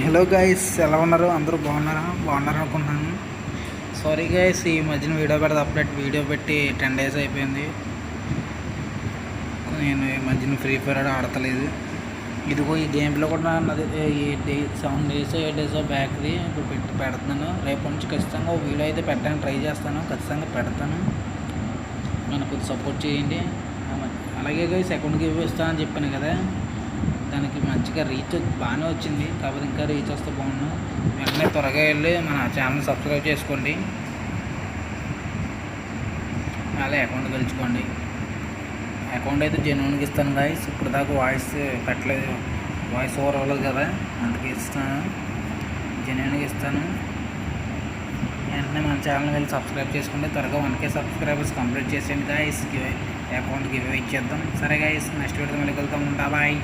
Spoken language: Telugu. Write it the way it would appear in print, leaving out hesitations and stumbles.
హలో గైస్, ఎలా ఉన్నారు? అందరూ బాగున్నారు అనుకుంటున్నాను. సారీ గైస్, ఈ మధ్యన వీడియో పెట్టి 10 days అయిపోయింది. నేను ఈ మధ్యన ఫ్రీ ఫైర్ ఆడతలేదు. ఇదిగో ఈ గేమ్లో కూడా నాది 7 days 8 days బ్యాక్ది ఇప్పుడు పెడుతున్నాను. రేపు నుంచి ఖచ్చితంగా ఒక వీడియో అయితే పెట్టడానికి ట్రై చేస్తాను. ఖచ్చితంగా పెడతాను. నన్ను కొద్దిగా సపోర్ట్ చేయండి. అలాగే గైస్, అకౌంట్ గివ్ ఇస్తానని చెప్పాను కదా, దానికి మంచిగా రీచ్ బాగానే వచ్చింది. కాకపోతే ఇంకా రీచ్ వస్తే బాగున్నాను. వెంటనే త్వరగా వెళ్ళి మన ఛానల్ సబ్స్క్రైబ్ చేసుకోండి, అలా అకౌంట్ గెలుచుకోండి. అకౌంట్ అయితే జెన్యూన్గా ఇస్తాను గాయస్. ఇప్పుడు దాకా వాయిస్ పెట్టలేదు, వాయిస్ ఓవర్ అవ్వలేదు కదా, అందుకే ఇస్తాను. జెన్యూన్గా ఇస్తాను. వెంటనే మన ఛానల్ వెళ్ళి సబ్స్క్రైబ్ చేసుకుంటే త్వరగా 1K సబ్స్క్రైబర్స్ కంప్లీట్ చేసేయండి గాయస్. అకౌంట్ గివ్ ఇచ్చేద్దాం. సరే గాయస్, నెక్స్ట్ వీడియో మళ్ళీ వెళ్తాం. ఉంటా, బాయ్.